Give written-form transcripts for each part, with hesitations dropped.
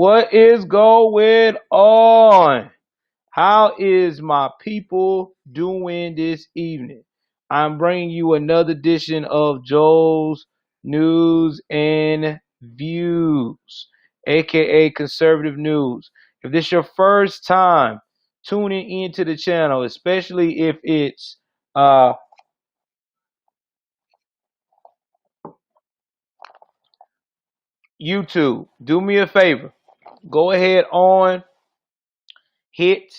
What is going on? How is my people doing this evening? I'm bringing you another edition of Joe's News and Views, aka Conservative News. If this is your first time tuning into the channel, especially if it's YouTube, do me a favor. Go ahead on, hit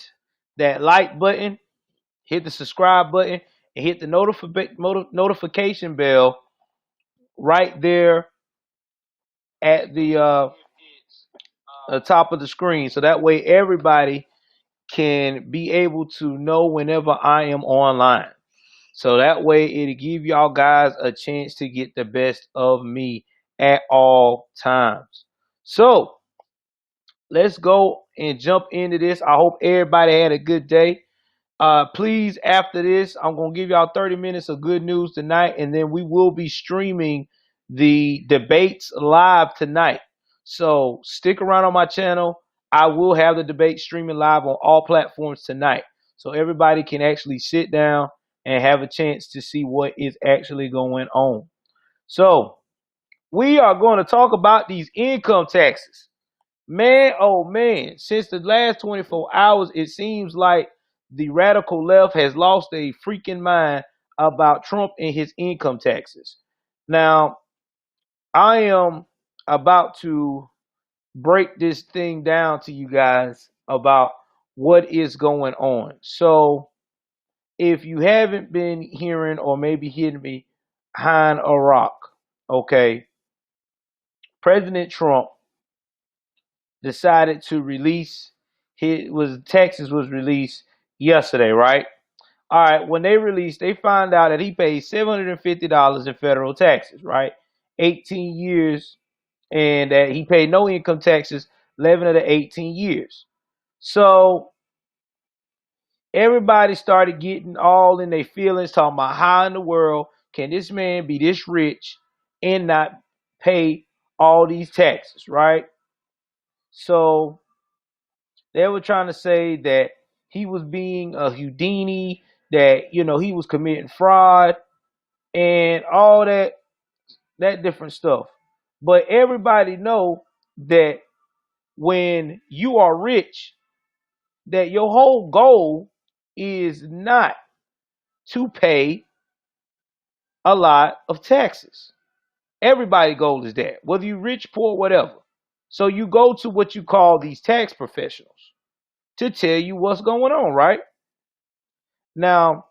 that like button, hit the subscribe button, and hit the notification bell right there at the top of the screen. So that way everybody can be able to know whenever I am online. So that way it'll give y'all guys a chance to get the best of me at all times. So let's go and jump into this. I hope everybody had a good day. Please, after this, I'm going to give y'all 30 minutes of good news tonight, and then we will be streaming the debates live tonight. So stick around on my channel. I will have the debate streaming live on all platforms tonight. So everybody can actually sit down and have a chance to see what is actually going on. So we are going to talk about these income taxes. Man, oh man, since the last 24 hours, it seems like the radical left has lost a freaking mind about Trump and his income taxes. Now, I am about to break this thing down to you guys about what is going on. So, if you haven't been hearing or maybe hitting me behind a rock, okay, President Trump decided to release Texas was released yesterday, right? All right, when they released, they found out that he paid $750 in federal taxes, right? 18 years, and that he paid no income taxes 11 of the 18 years. So everybody started getting all in their feelings, talking about how in the world can this man be this rich and not pay all these taxes, right? So they were trying to say that he was being a Houdini, that he was committing fraud and all that different stuff. But everybody know that when you are rich, that your whole goal is not to pay a lot of taxes. Everybody's goal is that, whether you rich, poor, whatever. So you go to what you call these tax professionals to tell you what's going on, right? Now,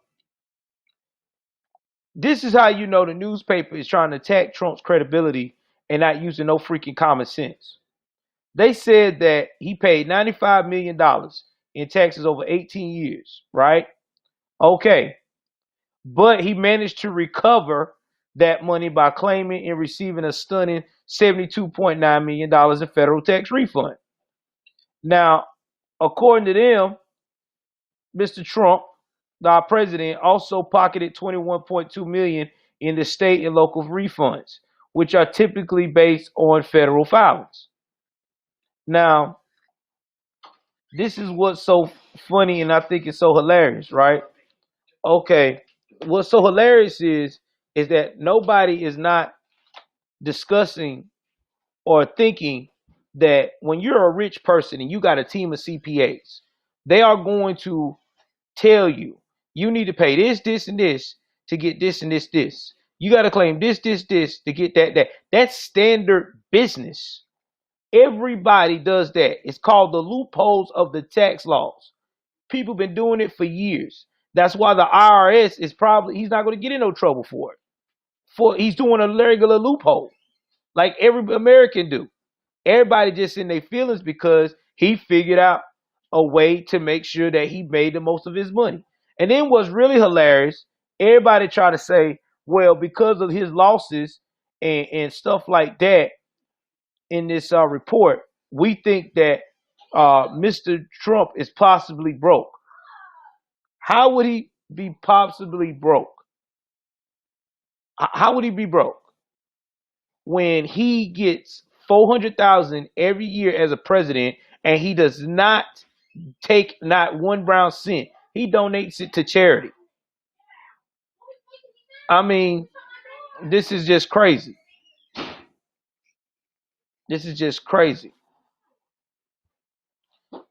this is how you know the newspaper is trying to attack Trump's credibility and not using no freaking common sense. They said that he paid $95 million in taxes over 18 years, right? Okay. But he managed to recover that money by claiming and receiving a stunning $72.9 million in federal tax refund. Now, according to them, Mr. Trump, our president, also pocketed $21.2 million in the state and local refunds, which are typically based on federal filings. Now, this is what's so funny, and I think it's so hilarious, right? Okay, what's so hilarious is that nobody is not discussing or thinking that when you're a rich person and you got a team of CPAs, they are going to tell you you need to pay this, this, and this to get this and this, this. You got to claim this, this, this to get that, that. That's standard business. Everybody does that. It's called the loopholes of the tax laws. People been doing it for years. That's why the IRS is he's not going to get in no trouble for it. He's doing a regular loophole like every American do. Everybody just in their feelings because he figured out a way to make sure that he made the most of his money. And then what's really hilarious, everybody try to say, well, because of his losses and stuff like that in this report, we think that Mr. Trump is possibly broke. How would he be possibly broke? How would he be broke when he gets $400,000 every year as a president, and he does not take not one brown cent. He donates it to charity. I mean, this is just crazy. This is just crazy.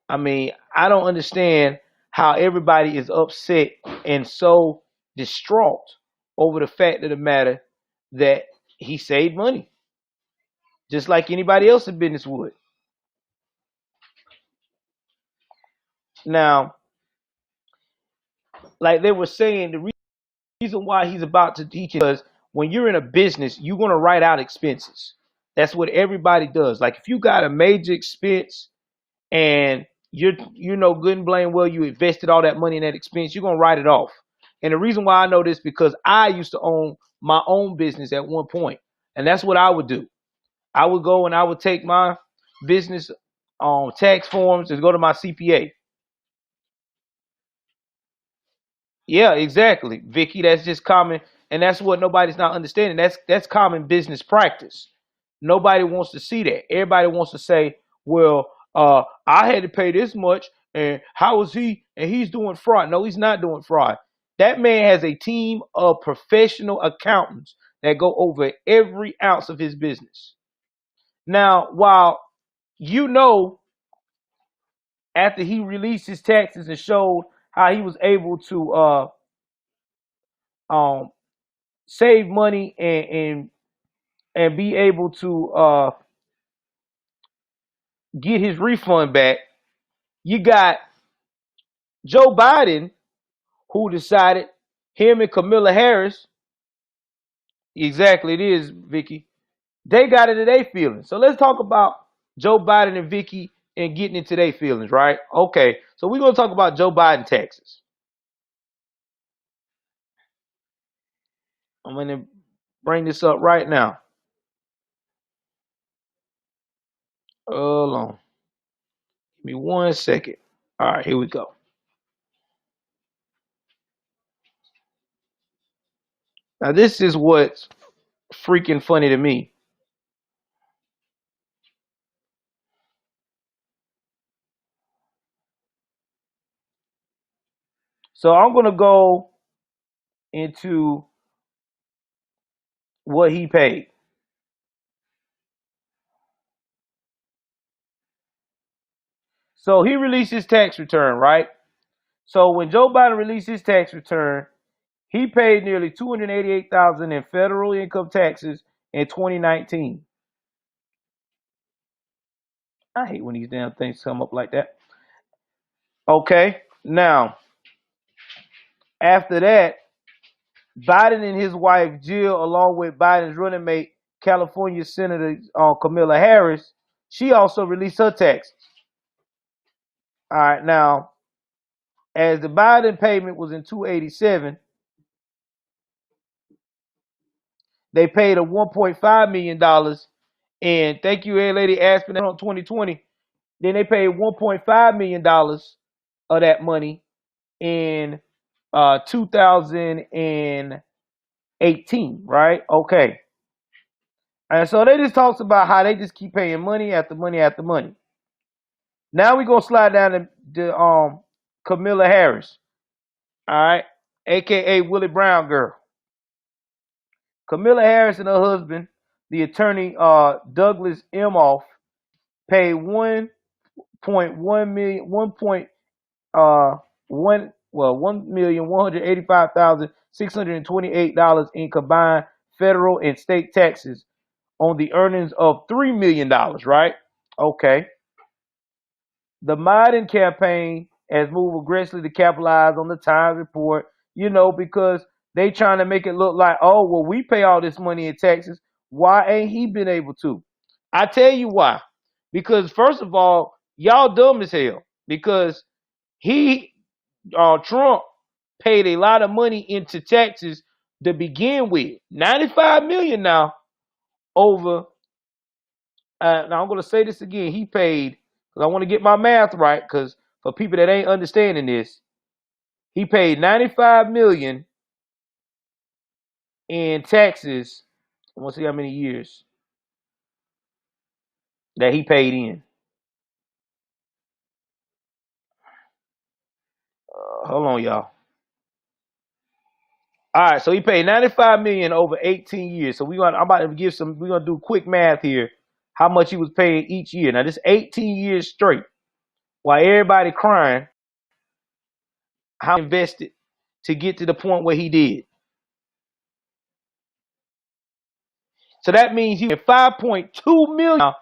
I mean, I don't understand how everybody is upset and so distraught over the fact of the matter that he saved money, just like anybody else in business would. Now, like they were saying, the reason why he's about to teach it is when you're in a business, you're going to write out expenses. That's what everybody does. Like if you got a major expense and you know good and blame well you invested all that money in that expense, you're gonna write it off. And the reason why I know this because I used to own my own business at one point, and that's what I would do. I would go and I would take my business tax forms and go to my CPA. Yeah, exactly, Vicky. That's just common, and that's what nobody's not understanding. That's common business practice. Nobody wants to see that. Everybody wants to say, "Well, I had to pay this much, and how is he? And he's doing fraud." No, he's not doing fraud. That man has a team of professional accountants that go over every ounce of his business. Now, while you know, after he released his taxes and showed how he was able to um, save money and be able to get his refund back, you got Joe Biden who decided him and Camilla Harris, exactly it is, Vicky, they got into their feelings. So let's talk about Joe Biden and Vicky and getting into their feelings, right? Okay, so we're going to talk about Joe Biden taxes. I'm going to bring this up right now. Hold on. Give me 1 second. All right, here we go. Now, this is what's freaking funny to me. So I'm going to go into what he paid. So he released his tax return, right? So when Joe Biden released his tax return, he paid nearly $288,000 in federal income taxes in 2019. I hate when these damn things come up like that. Okay, now after that, Biden and his wife Jill, along with Biden's running mate, California Senator Camilla Harris, she also released her taxes. All right, now as the Biden payment was in 287, they paid a $1.5 million. And thank you, Lady Aspen, on 2020. Then they paid $1.5 million of that money in 2018, right? Okay. And so they just talks about how they just keep paying money after money after money. Now we're gonna slide down to Camilla Harris, all right, aka Willie Brown girl. Camilla Harris and her husband, the attorney Douglas Emhoff, paid 1,185,628 in combined federal and state taxes on the earnings of $3 million, right? Okay. The Biden campaign has moved aggressively to capitalize on the Times report, because they trying to make it look like, oh, well, we pay all this money in taxes. Why ain't he been able to? I tell you why. Because first of all, y'all dumb as hell. Because Trump paid a lot of money into taxes to begin with. 95 million now over. Now I'm going to say this again. He paid, because I want to get my math right, because for people that ain't understanding this, he paid 95 million in taxes. I want to see how many years. that he paid in. Hold on, y'all. All right, so he paid 95 million over 18 years. So I'm about to give some. We're gonna do quick math here. How much he was paying each year? Now this 18 years straight, while everybody crying, how he invested to get to the point where he did. So that means he went 5.2 million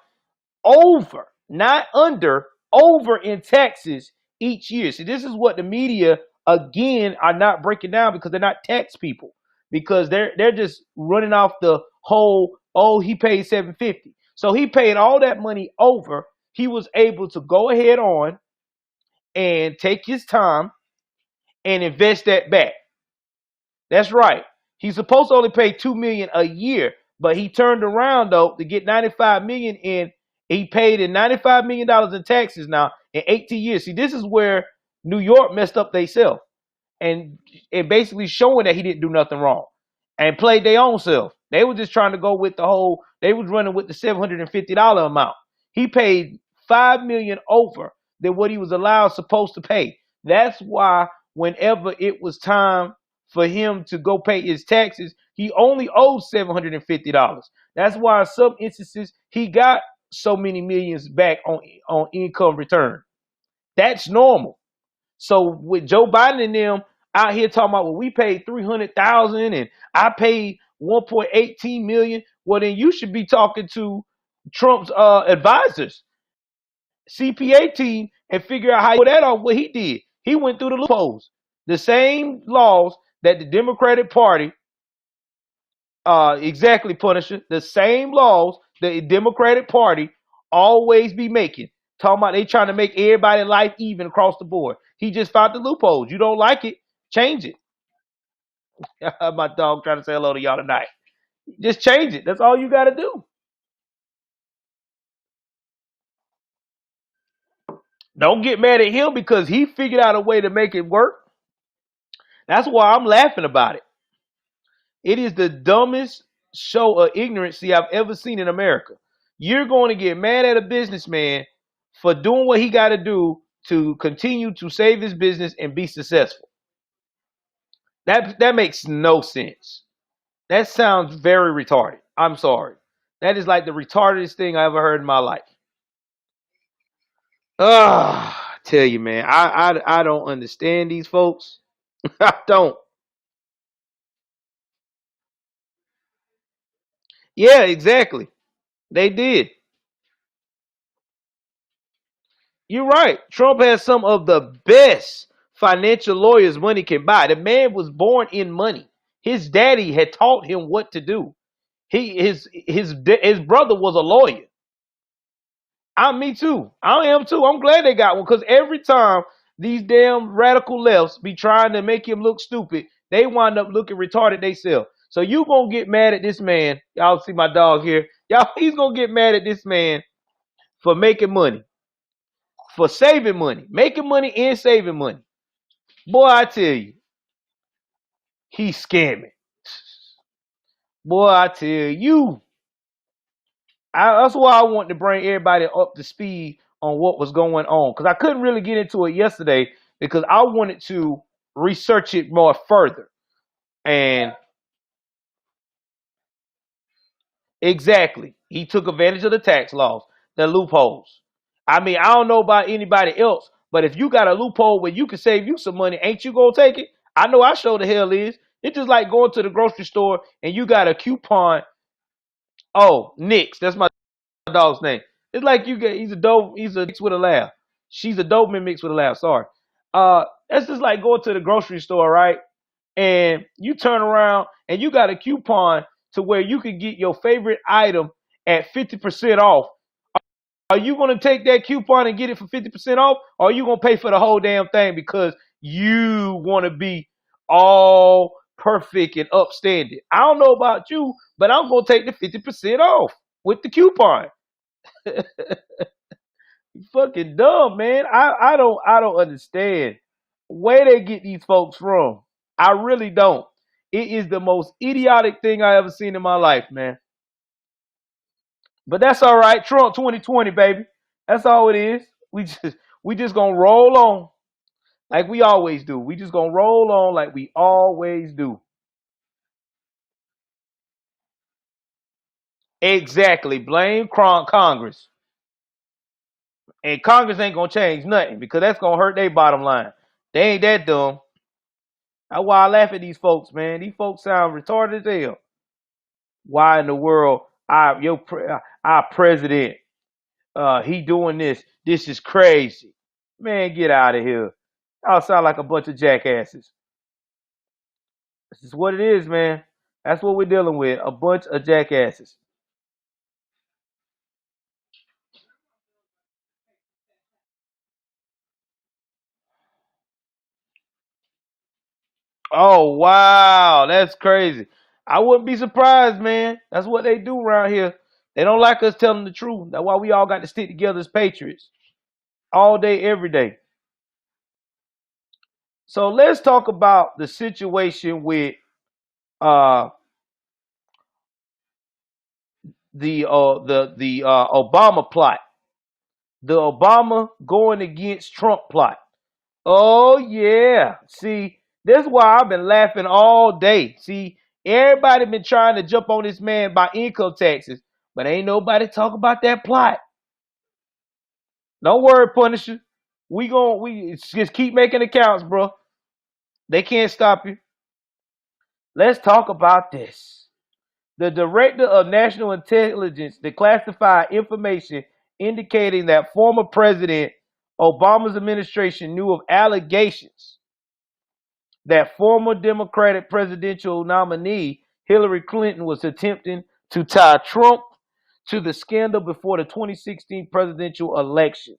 over, not under, over in taxes each year. See, this is what the media again are not breaking down because they're not tax people. Because they're just running off the whole, oh, he paid 750. So he paid all that money over. He was able to go ahead on and take his time and invest that back. That's right. He's supposed to only pay $2 million a year, but he turned around though to get 95 million in. He paid in $95 million in taxes now in 18 years. See, this is where New York messed up themselves and basically showing that he didn't do nothing wrong and played their own self. They were just trying to go with the whole. They was running with the $750 amount. He paid $5 million over than what he was supposed to pay. That's why whenever it was time for him to go pay his taxes, he only owed $750. That's why in some instances he got so many millions back on income return. That's normal. So with Joe Biden and them out here talking about, well, we paid 300,000 and I paid 1.18 million. Well, then you should be talking to Trump's advisors, CPA team, and figure out how you put that off. What he did, he went through the loopholes, the same laws that the Democratic Party exactly, Punisher, the same laws the Democratic Party always be making. Talking about they trying to make everybody life even across the board. He just found the loopholes. You don't like it, change it. My dog trying to say hello to y'all tonight. Just change it. That's all you got to do. Don't get mad at him because he figured out a way to make it work. That's why I'm laughing about it. It is the dumbest show of ignorancy I've ever seen in America. You're going to get mad at a businessman for doing what he got to do to continue to save his business and be successful. That makes no sense. That sounds very retarded. I'm sorry. That is like the retardedest thing I ever heard in my life. I tell you, man, I don't understand these folks. I don't. Yeah, exactly. They did. You're right. Trump has some of the best financial lawyers money can buy. The man was born in money. His daddy had taught him what to do. His brother was a lawyer. Me too. I am too. I'm glad they got one because every time these damn radical lefts be trying to make him look stupid, they wind up looking retarded themselves. So you gonna get mad at this man? Y'all see my dog here? Y'all, he's gonna get mad at this man for making money, for saving money, making money and saving money. Boy, I tell you, he's scamming. Boy, I tell you, that's why I want to bring everybody up to speed on what was going on because I couldn't really get into it yesterday because I wanted to research it more further. And exactly, he took advantage of the tax laws, the loopholes. I mean, I don't know about anybody else, but if you got a loophole where you can save you some money, ain't you gonna take it? I know I sure the hell is. It's just like going to the grocery store and you got a coupon. Oh, Nix, that's my dog's name. It's like he's a mix with a laugh. She's a Doberman mixed with a laugh. Sorry. That's just like going to the grocery store, right? And you turn around and you got a coupon to where you can get your favorite item at 50% off. Are you going to take that coupon and get it for 50% off? Or are you going to pay for the whole damn thing because you want to be all perfect and upstanding? I don't know about you, but I'm going to take the 50% off with the coupon. Fucking dumb, man. I don't understand where they get these folks from. I really don't. It is the most idiotic thing I ever seen in my life, man. But that's all right. Trump 2020, baby. That's all it is. We just gonna roll on like we always do. We just gonna roll on like we always do. Exactly. Blame Congress. And Congress ain't gonna change nothing because that's gonna hurt their bottom line. They ain't that dumb. That's why I laugh at these folks, man. These folks sound retarded as hell. Why in the world our president he doing this? This is crazy. Man, get out of here. Y'all sound like a bunch of jackasses. This is what it is, man. That's what we're dealing with. A bunch of jackasses. Oh wow, that's crazy. I wouldn't be surprised, man. That's what they do around here. They don't like us telling the truth. That's why we all got to stick together as patriots. All day, every day. So let's talk about the situation with uh the Obama plot. The Obama going against Trump plot. Oh yeah. See, that's why I've been laughing all day. See, everybody been trying to jump on this man by income taxes, but ain't nobody talk about that plot. Don't worry, Punisher. We just keep making accounts, bro. They can't stop you. Let's talk about this. The Director of National Intelligence declassified information indicating that former President Obama's administration knew of allegations that former Democratic presidential nominee Hillary Clinton was attempting to tie Trump to the scandal before the 2016 presidential election.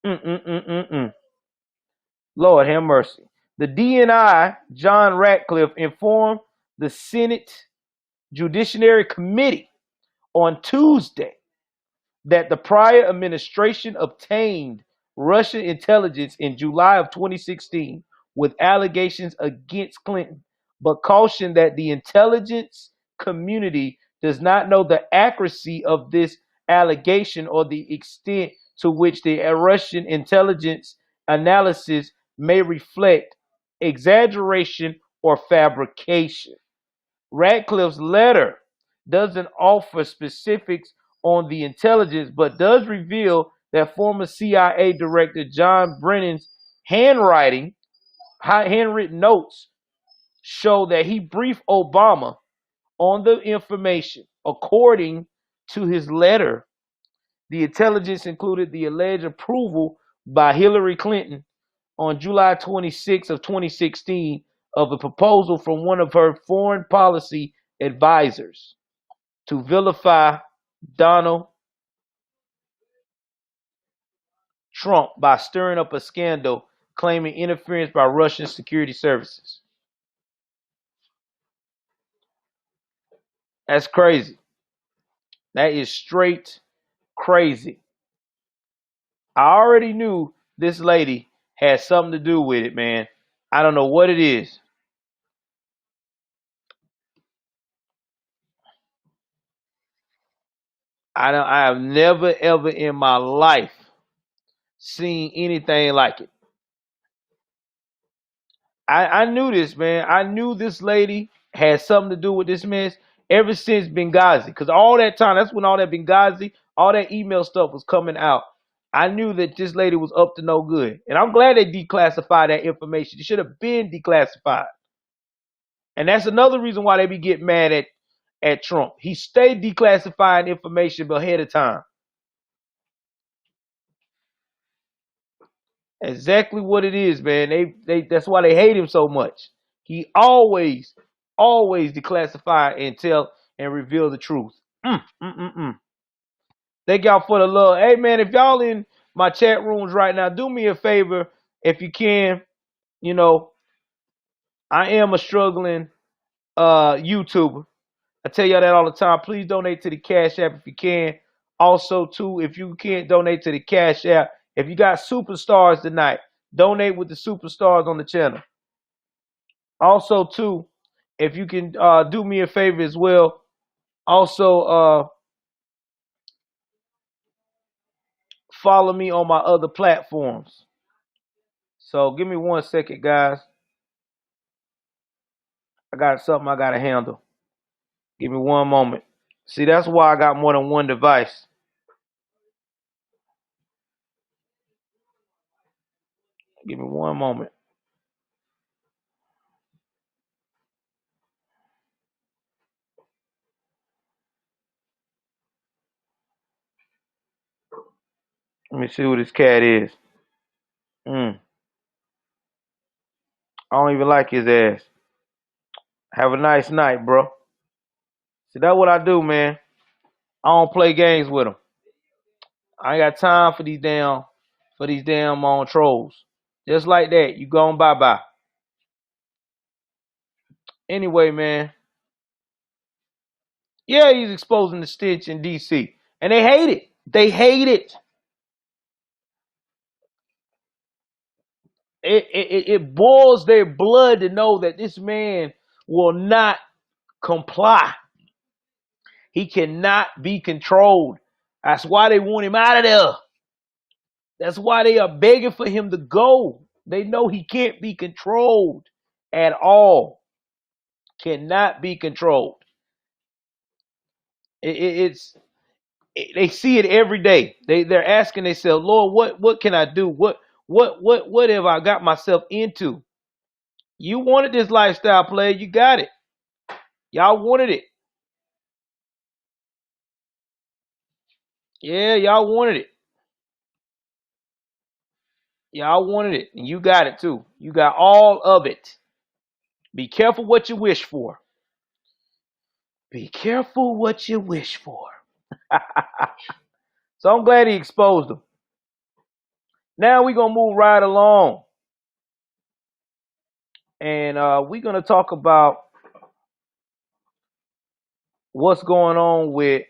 Mm-mm-mm-mm-mm. Lord have mercy. The DNI, John Ratcliffe, informed the Senate Judiciary Committee on Tuesday that the prior administration obtained Russian intelligence in July of 2016 with allegations against Clinton, but cautioned that the intelligence community does not know the accuracy of this allegation or the extent to which the Russian intelligence analysis may reflect exaggeration or fabrication. Ratcliffe's letter doesn't offer specifics on the intelligence, but does reveal that former CIA Director John Brennan's handwriting, handwritten notes show that he briefed Obama on the information. According to his letter, the intelligence included the alleged approval by Hillary Clinton on July 26 of 2016 of a proposal from one of her foreign policy advisors to vilify Donald Trump by stirring up a scandal claiming interference by Russian security services. That's crazy. That is straight crazy. I already knew this lady had something to do with it, man. I don't know what it is. I have never ever in my life seen anything like it. I knew this, man. I knew this lady had something to do with this mess ever since Benghazi. Because all that time, that's when all that Benghazi, all that email stuff was coming out. I knew that this lady was up to no good. And I'm glad they declassified that information. It should have been declassified. And that's another reason why they be getting mad at Trump. He stayed declassifying information ahead of time. Exactly what it is, man. They that's why they hate him so much. He always declassify and tell and reveal the truth. Mm, mm, mm, mm. Thank y'all for the love. Hey man, if y'all in my chat rooms right now, do me a favor if you can. You know, I am a struggling YouTuber. I tell y'all that all the time. Please donate to the Cash App if you can. Also, too, if you can't donate to the Cash App, if you got superstars tonight, donate with the superstars on the channel. Also, too, if you can do me a favor as well. Also, follow me on my other platforms. So give me 1 second, guys. I got something I gotta handle. Give me 1 moment. See, that's why I got more than one device. Give me 1 moment. Let me see who this cat is. I don't even like his ass. Have a nice night, bro. See, that's what I do, man. I don't play games with them. I ain't got time for these damn trolls. Just like that, you gone bye-bye. Anyway, man. Yeah, he's exposing the stitch in DC. And they hate it. They hate it. It boils their blood to know that this man will not comply. He cannot be controlled. That's why they want him out of there. That's why they are begging for him to go. They know he can't be controlled at all. Cannot be controlled. They see it every day. They're asking themselves, Lord, what can I do? What have I got myself into? You wanted this lifestyle, player. You got it. Y'all wanted it. Yeah, y'all wanted it. Y'all wanted it. And you got it too. You got all of it. Be careful what you wish for. Be careful what you wish for. So I'm glad he exposed them. Now we're going to move right along. And we're going to talk about what's going on with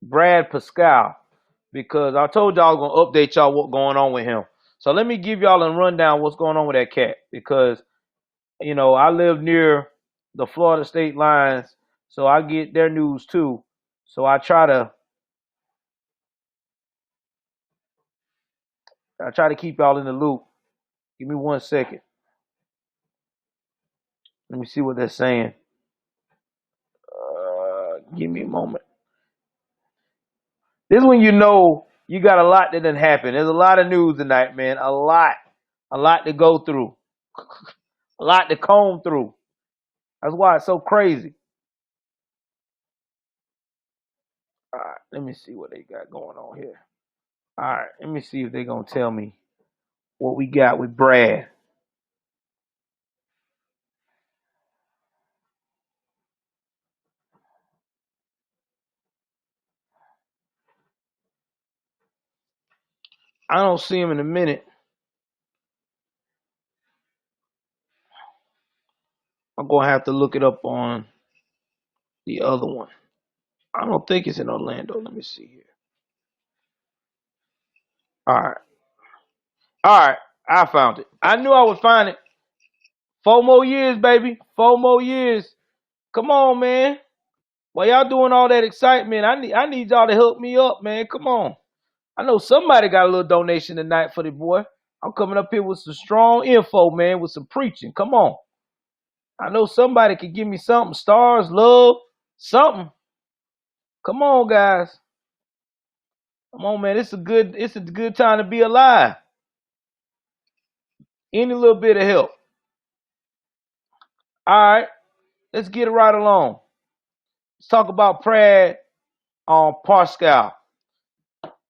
Brad Pascal. Because I told y'all I was going to update y'all what's going on with him. So let me give y'all a rundown what's going on with that cat. Because, you know, I live near the Florida state lines. So I get their news too. So I try to keep y'all in the loop. Give me 1 second. Let me see what they're saying. Give me a moment. This is when you know you got a lot that didn't happen. There's a lot of news tonight, man. A lot to go through. A lot to comb through. That's why it's so crazy. All right, let me see what they got going on here. All right, let me see if they're going to tell me what we got with Brad. I don't see him in a minute. I'm going to have to look it up on the other one. I don't think it's in Orlando. Let me see here. All right. All right. I found it. I knew I would find it. 4 more years, baby. 4 more years. Come on, man. While y'all doing all that excitement, I need y'all to help me up, man. Come on. I know somebody got a little donation tonight for the boy. I'm coming up here with some strong info, man, with some preaching. Come on. I know somebody could give me something. Stars, love, something. Come on, guys. Come on, man. It's a good time to be alive. Any little bit of help. All right. Let's get it right along. Let's talk about Brad Pascal.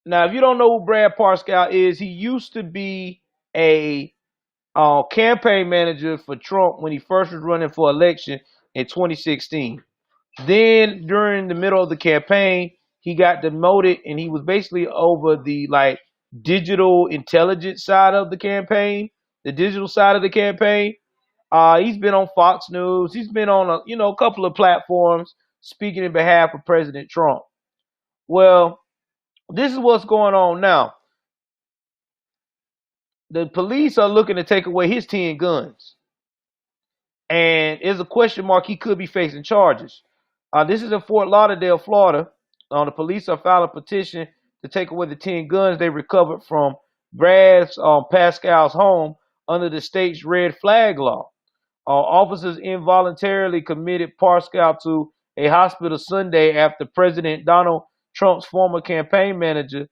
Now, if you don't know who Brad Pascal is, he used to be a campaign manager for Trump when he first was running for election in 2016. Then during the middle of the campaign, he got demoted and he was basically over the digital intelligence side of the campaign, the digital side of the campaign. He's been on Fox News. He's been on a couple of platforms speaking in behalf of President Trump. Well, this is what's going on now. The police are looking to take away his 10 guns. And there's a question mark. He could be facing charges. This is in Fort Lauderdale, Florida. The police are filing a petition to take away the 10 guns they recovered from Brad Pascal's home under the state's red flag law. Officers involuntarily committed Pascal to a hospital Sunday after President Donald Trump's former campaign manager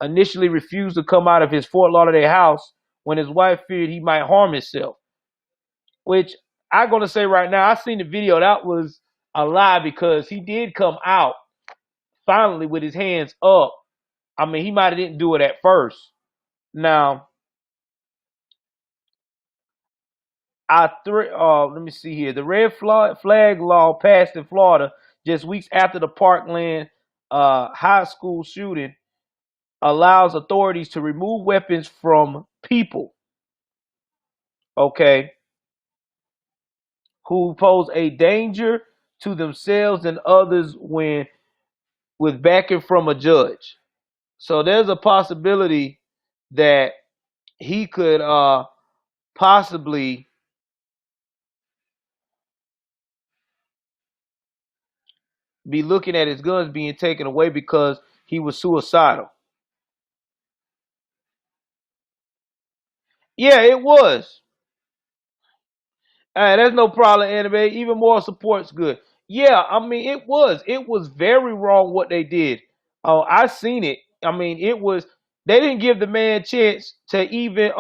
initially refused to come out of his Fort Lauderdale house when his wife feared he might harm himself. Which I'm going to say right now, I seen the video. That was a lie because he did come out finally with his hands up. I mean, he might have didn't do it at first. Now, let me see here. The red flag law passed in Florida just weeks after the Parkland high school shooting allows authorities to remove weapons from people, okay, who pose a danger to themselves and others when with backing from a judge. So there's a possibility that he could possibly be looking at his guns being taken away because he was suicidal. Yeah, it was. There's no problem, anime. Even more support's good. Yeah, I mean, it was. It was very wrong what they did. Oh, I seen it. I mean, it was. They didn't give the man a chance to even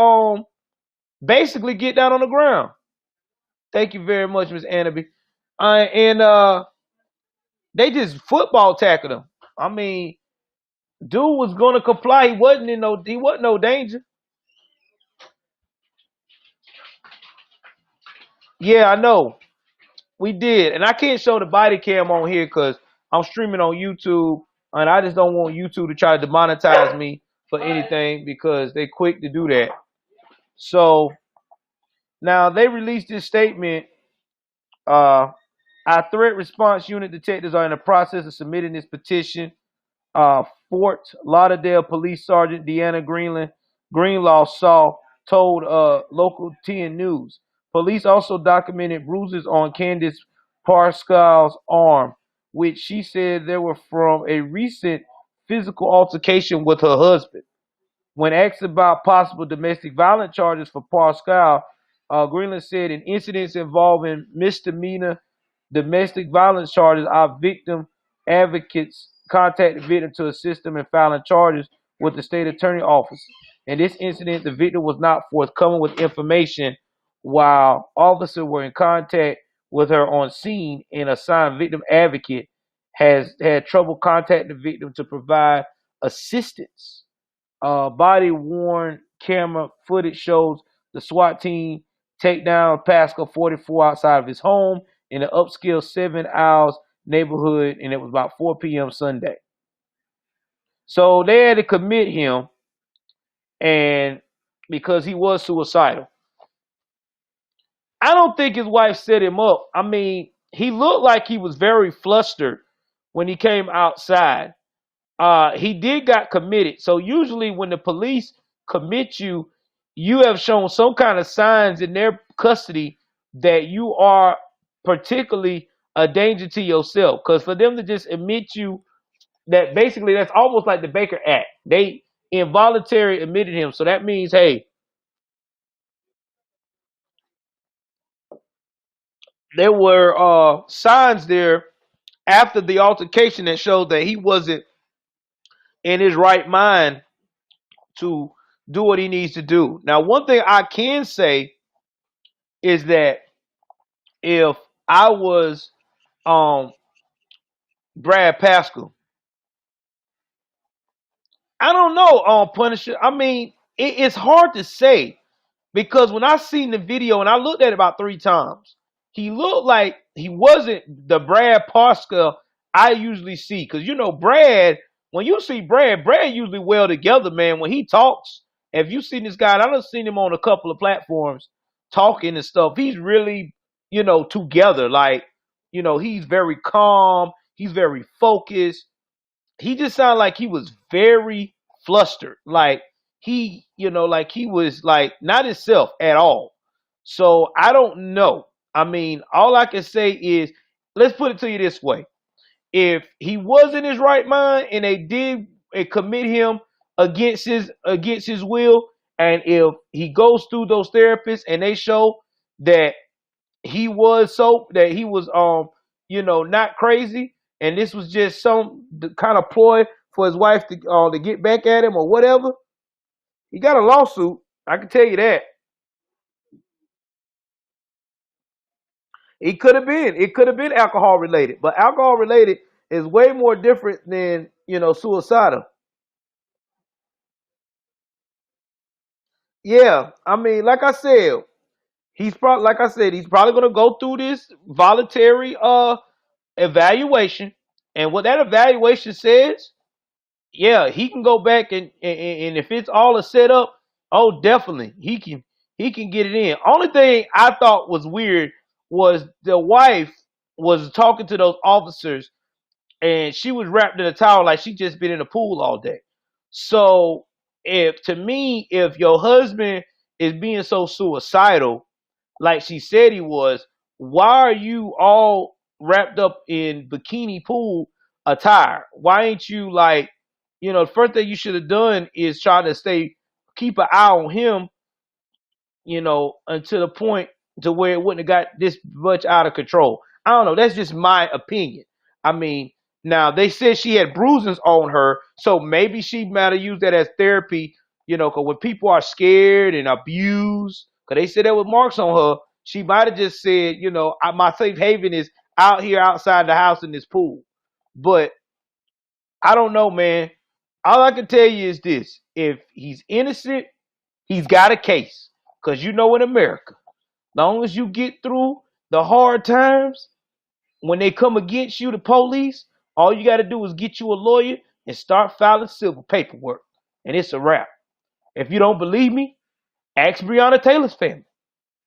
basically get down on the ground. Thank you very much, Miss Annabie. And they just football tackled him. I mean, dude was gonna comply. He wasn't no danger. Yeah, I know. We did. And I can't show the body cam on here because I'm streaming on YouTube and I just don't want YouTube to try to demonetize me for anything because they quick to do that. So now they released this statement. Our threat response unit detectives are in the process of submitting this petition. Fort Lauderdale Police Sergeant Deanna Greenlaw told local 10 News. Police also documented bruises on Candace Pascal's arm, which she said they were from a recent physical altercation with her husband. When asked about possible domestic violence charges for Pascal, Greenland said in incidents involving misdemeanor domestic violence charges, our victim advocates contact the victim to assist them in filing charges with the state attorney office. In this incident, the victim was not forthcoming with information while officers were in contact with her on scene, and assigned victim advocate has had trouble contacting the victim to provide assistance. Body worn camera footage shows the SWAT team take down Pascal 44 outside of his home in the upscale 7 Isles neighborhood, and it was about 4 p.m. Sunday. So they had to commit him, and because he was suicidal. I don't think his wife set him up. I mean, he looked like he was very flustered when he came outside. He did got committed. So usually when the police commit you, you have shown some kind of signs in their custody that you are particularly a danger to yourself. Because for them to just admit you, that basically that's almost like the Baker Act. They involuntarily admitted him. So that means, hey, there were signs there after the altercation that showed that he wasn't in his right mind to do what he needs to do. Now, one thing I can say is that if I was um Brad Pascal, I don't know Punisher. I mean, it's hard to say because when I seen the video and I looked at it about 3 times, he looked like he wasn't the Brad Pascal I usually see. Because you know, Brad, when you see Brad usually well together, man. When he talks, if you seen this guy, I done seen him on a couple of platforms talking and stuff. He's really, together. Like, he's very calm. He's very focused. He just sounded like he was very flustered. Like like he was like not himself at all. So I don't know. I mean, all I can say is, let's put it to you this way. if he was in his right mind and they did commit him against his will, and if he goes through those therapists and they show that he was not crazy, and this was just some kind of ploy for his wife to get back at him or whatever, he got a lawsuit. I can tell you that. It could have been alcohol related, but alcohol related is way more different than suicidal. Yeah, I mean, like I said, he's probably gonna go through this voluntary evaluation, and what that evaluation says, yeah, he can go back and if it's all a setup, oh, definitely he can get it in. Only thing I thought was weird was the wife was talking to those officers, and she was wrapped in a towel like she just been in the pool all day. So if your husband is being so suicidal, like she said he was, why are you all wrapped up in bikini pool attire? Why ain't you like, the first thing you should have done is try to keep an eye on him, until the point to where it wouldn't have got this much out of control. I don't know. That's just my opinion. I mean, now they said she had bruises on her, so maybe she might have used that as therapy, because when people are scared and abused, because they said there was marks on her, she might have just said, my safe haven is out here outside the house in this pool. But I don't know, man. All I can tell you is this: if he's innocent, he's got a case. Because in America, long as you get through the hard times, when they come against you, the police, all you got to do is get you a lawyer and start filing civil paperwork. And it's a wrap. If you don't believe me, ask Breonna Taylor's family.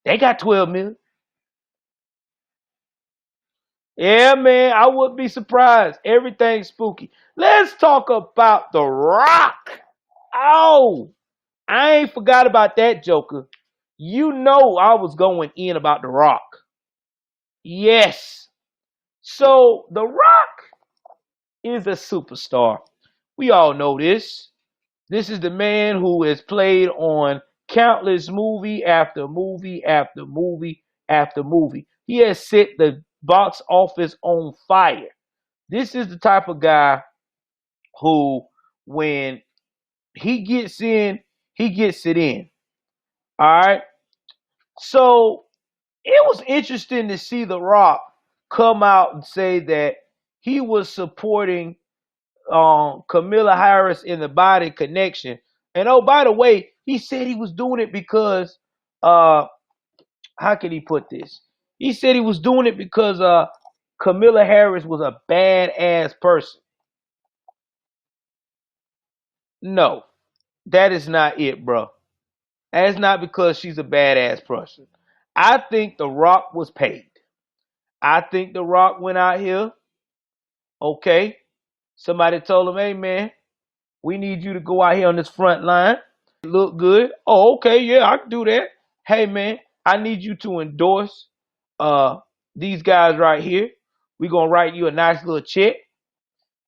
They got 12 million. Yeah, man, I wouldn't be surprised. Everything's spooky. Let's talk about The Rock. Oh, I ain't forgot about that joker. I was going in about The Rock. Yes. So The Rock is a superstar. We all know this. This is the man who has played on countless movie after movie after movie after movie. He has set the box office on fire. This is the type of guy who, when he gets in, he gets it in. All right. So it was interesting to see The Rock come out and say that he was supporting Camilla Harris in the Body Connection. And oh, by the way, he said he was doing it because how can he put this? He said he was doing it because Camilla Harris was a badass person. No, that is not it, bro. That's not because she's a badass person. I think The Rock was paid. I think The Rock went out here. Okay. Somebody told him, hey, man, we need you to go out here on this front line. Look good. Oh, okay. Yeah, I can do that. Hey, man, I need you to endorse these guys right here. We're going to write you a nice little check,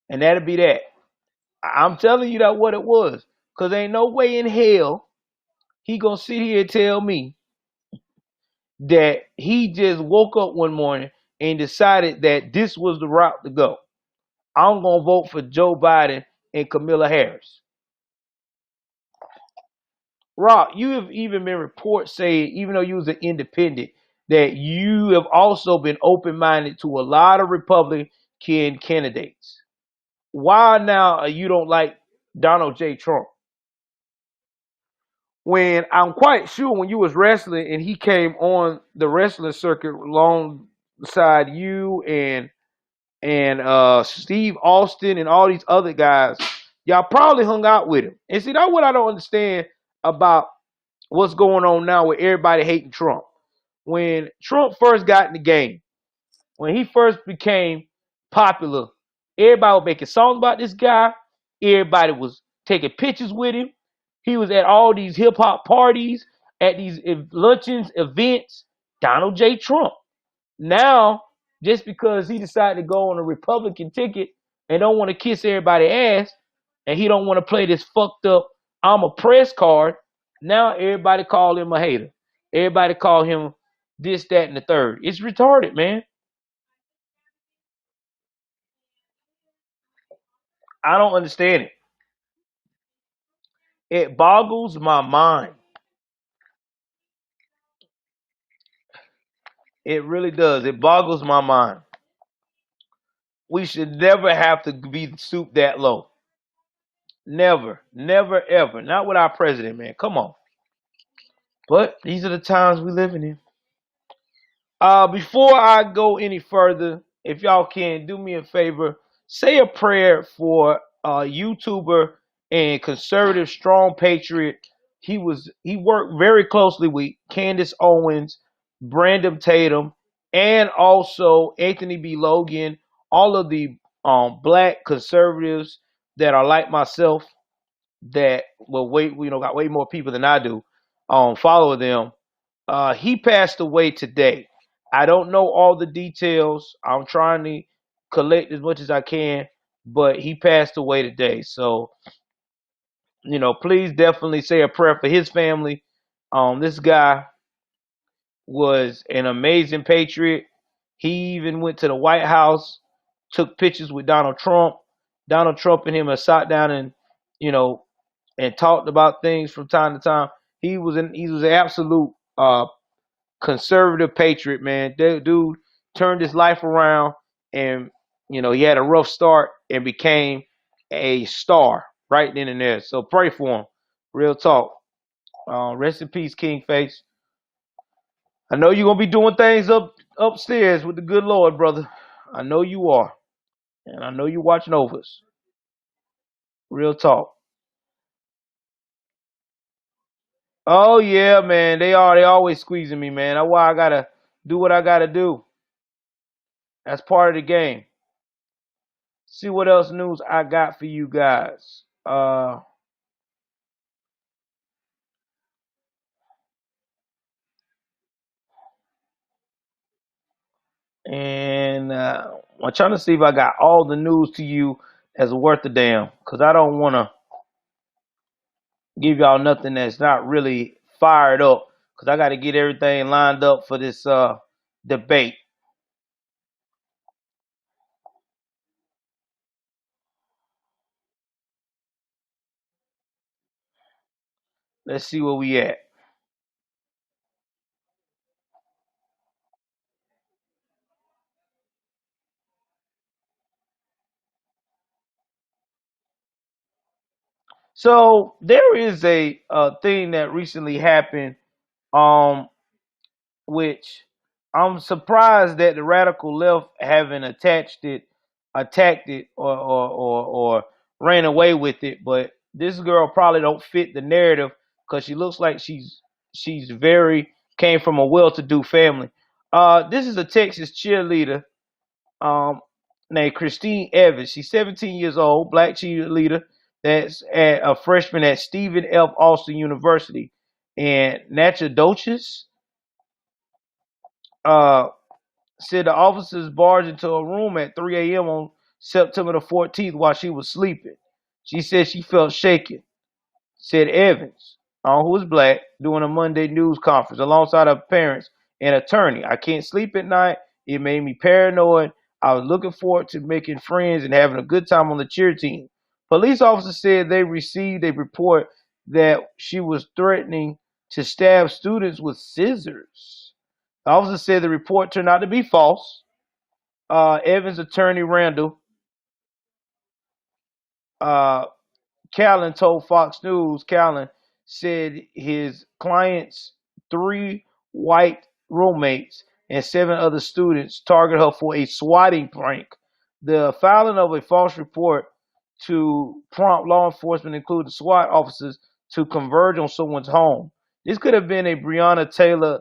and that'll be that. I'm telling you that what it was. Because ain't no way in hell he going to sit here and tell me that he just woke up one morning and decided that this was the route to go. I'm going to vote for Joe Biden and Camilla Harris. Rock, you have even been reports saying, even though you was an independent, that you have also been open-minded to a lot of Republican candidates. Why now you don't like Donald J. Trump? When I'm quite sure when you was wrestling and he came on the wrestling circuit alongside you and Steve Austin and all these other guys, y'all probably hung out with him. And see, that's what I don't understand about what's going on now with everybody hating Trump. When Trump first got in the game, when he first became popular, everybody was making songs about this guy. Everybody was taking pictures with him. He was at all these hip hop parties, at these luncheons, events. Donald J. Trump. Now just because he decided to go on a Republican ticket and don't want to kiss everybody's ass, and he don't want to play this fucked up I'm a press card. Now everybody call him a hater. Everybody call him this, that, and the third. It's retarded, man. I don't understand it. It boggles my mind. It really does. It boggles my mind. We should never have to be stooped that low. Never, never, ever. Not with our president, man. Come on. But these are the times we living in. Before I go any further, if y'all can do me a favor, say a prayer for YouTuber and conservative strong patriot. He worked very closely with Candace Owens, Brandon Tatum, and also Anthony B. Logan, all of the black conservatives that are like myself that got way more people than I do follow them. He passed away today. I don't know all the details. I'm trying to collect as much as I can, but he passed away today. So, please definitely say a prayer for his family. This guy was an amazing patriot. He even went to the White House, took pictures with Donald Trump. Donald Trump and him have sat down and, you know, and talked about things from time to time. He was an absolute conservative patriot, man. Dude turned his life around, and he had a rough start and became a star right then and there. So pray for him. Real talk. Rest in peace, King Face. I know you're gonna be doing things upstairs with the good Lord, brother. I know you are, and I know you're watching over us. Real talk. Oh yeah, man. They are. They always squeezing me, man. That's why I gotta do what I gotta do. That's part of the game. See what else news I got for you guys. And I'm trying to see if I got all the news to you that's worth a damn, because I don't want to give y'all nothing that's not really fired up, because I got to get everything lined up for this debate. Let's see where we at. So there is a thing that recently happened, um, which I'm surprised that the radical left haven't attacked it, or ran away with it. But this girl probably don't fit the narrative because she looks like she's very came from a well-to-do family. This is a Texas cheerleader um, named Christine Evans. She's 17 years old, black cheerleader that's a freshman at Stephen F. Austin University. And Natchitoches uh, said the officers barged into a room at 3 a.m. on September the 14th while she was sleeping. She said she felt shaken, said Evans, who was black, during a Monday news conference alongside her parents and attorney. I can't sleep at night. It made me paranoid. I was looking forward to making friends and having a good time on the cheer team. Police officers said they received a report that she was threatening to stab students with scissors. The officer said the report turned out to be false. Evans' attorney Randall uh, Callen told Fox News. Callen said his client's three white roommates and seven other students targeted her for a swatting prank. The filing of a false report to prompt law enforcement included SWAT officers to converge on someone's home. This could have been a Breonna Taylor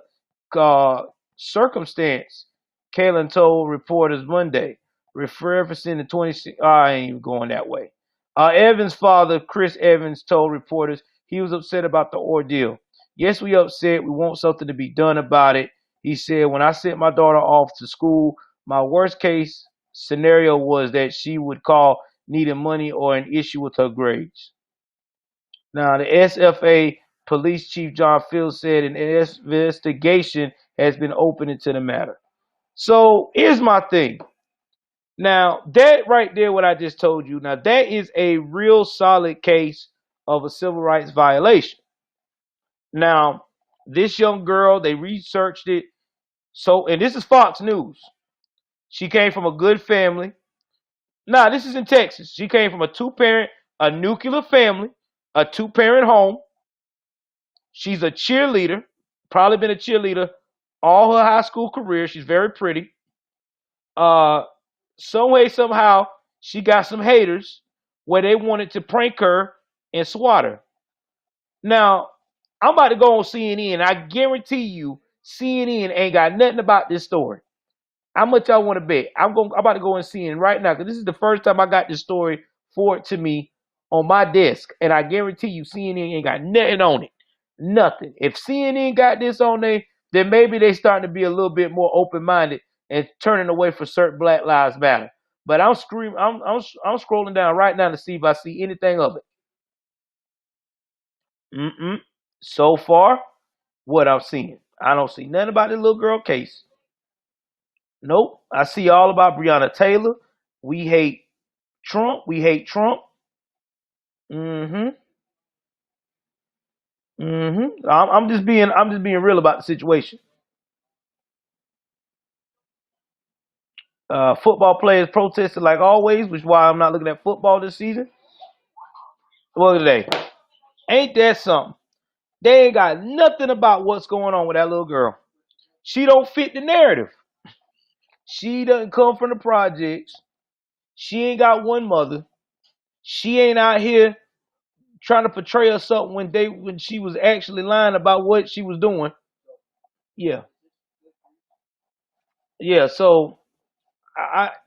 uh, circumstance, Kalen told reporters Monday, referencing the 26. I ain't even going that way. Evans' father, Chris Evans, told reporters he was upset about the ordeal. Yes, we upset. We want something to be done about it. He said, when I sent my daughter off to school, My worst case scenario was that she would call needing money or an issue with her grades. Now, the SFA Police Chief John Fields said an investigation has been opened into the matter. So here's my thing. Now, that right there, what I just told you, now that is a real solid case of a civil rights violation. Now, this young girl, they researched it. So, and this is Fox News. She came from a good family. Nah, this is in Texas. She came from a nuclear family, a two-parent home. She's a cheerleader, probably been a cheerleader all her high school career. She's very pretty. Uh, some way, somehow, she got some haters where they wanted to prank her and swat her. Now, I'm about to go on CNN. I guarantee you, CNN ain't got nothing about this story. How much y'all want to bet? I'm about to go on CNN right now because this is the first time I got this story forwarded to me on my desk, and I guarantee you, CNN ain't got nothing on it. Nothing. If CNN got this on there, then maybe they starting to be a little bit more open-minded and turning away for certain Black Lives Matter. But I'm screaming. I'm scrolling down right now to see if I see anything of it. So far, what I'm seeing, I don't see nothing about the little girl case. Nope. I see all about Breonna Taylor. We hate Trump. We hate Trump. Mm-hmm. Mm-hmm. I'm just being real about the situation. Football players protested like always, which is why I'm not looking at football this season. Well, today, ain't that something? They ain't got nothing about what's going on with that little girl. She don't fit the narrative. She doesn't come from the projects. She ain't got one mother. She ain't out here trying to portray her something when she was actually lying about what she was doing. Yeah, yeah. So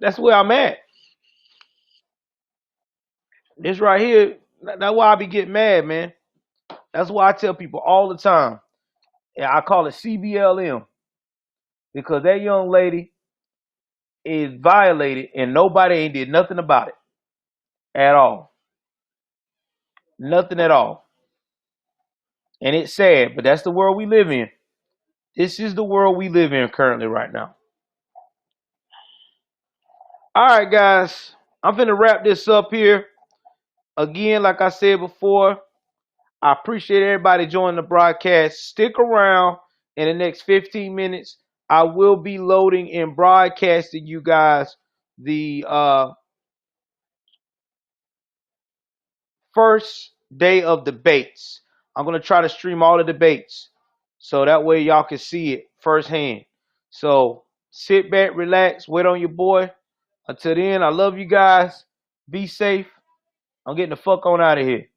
that's where I'm at. This right here. That's why I be getting mad, man. That's why I tell people all the time. And I call it CBLM because that young lady is violated and nobody ain't did nothing about it at all. Nothing at all. And it's sad, but that's the world we live in. This is the world we live in currently right now. All right, guys. I'm finna wrap this up here. Again, like I said before, I appreciate everybody joining the broadcast. Stick around in the next 15 minutes. I will be loading and broadcasting you guys the first day of debates. I'm going to try to stream all the debates so that way y'all can see it firsthand. So sit back, relax, wait on your boy. Until then, I love you guys. Be safe. I'm getting the fuck on out of here.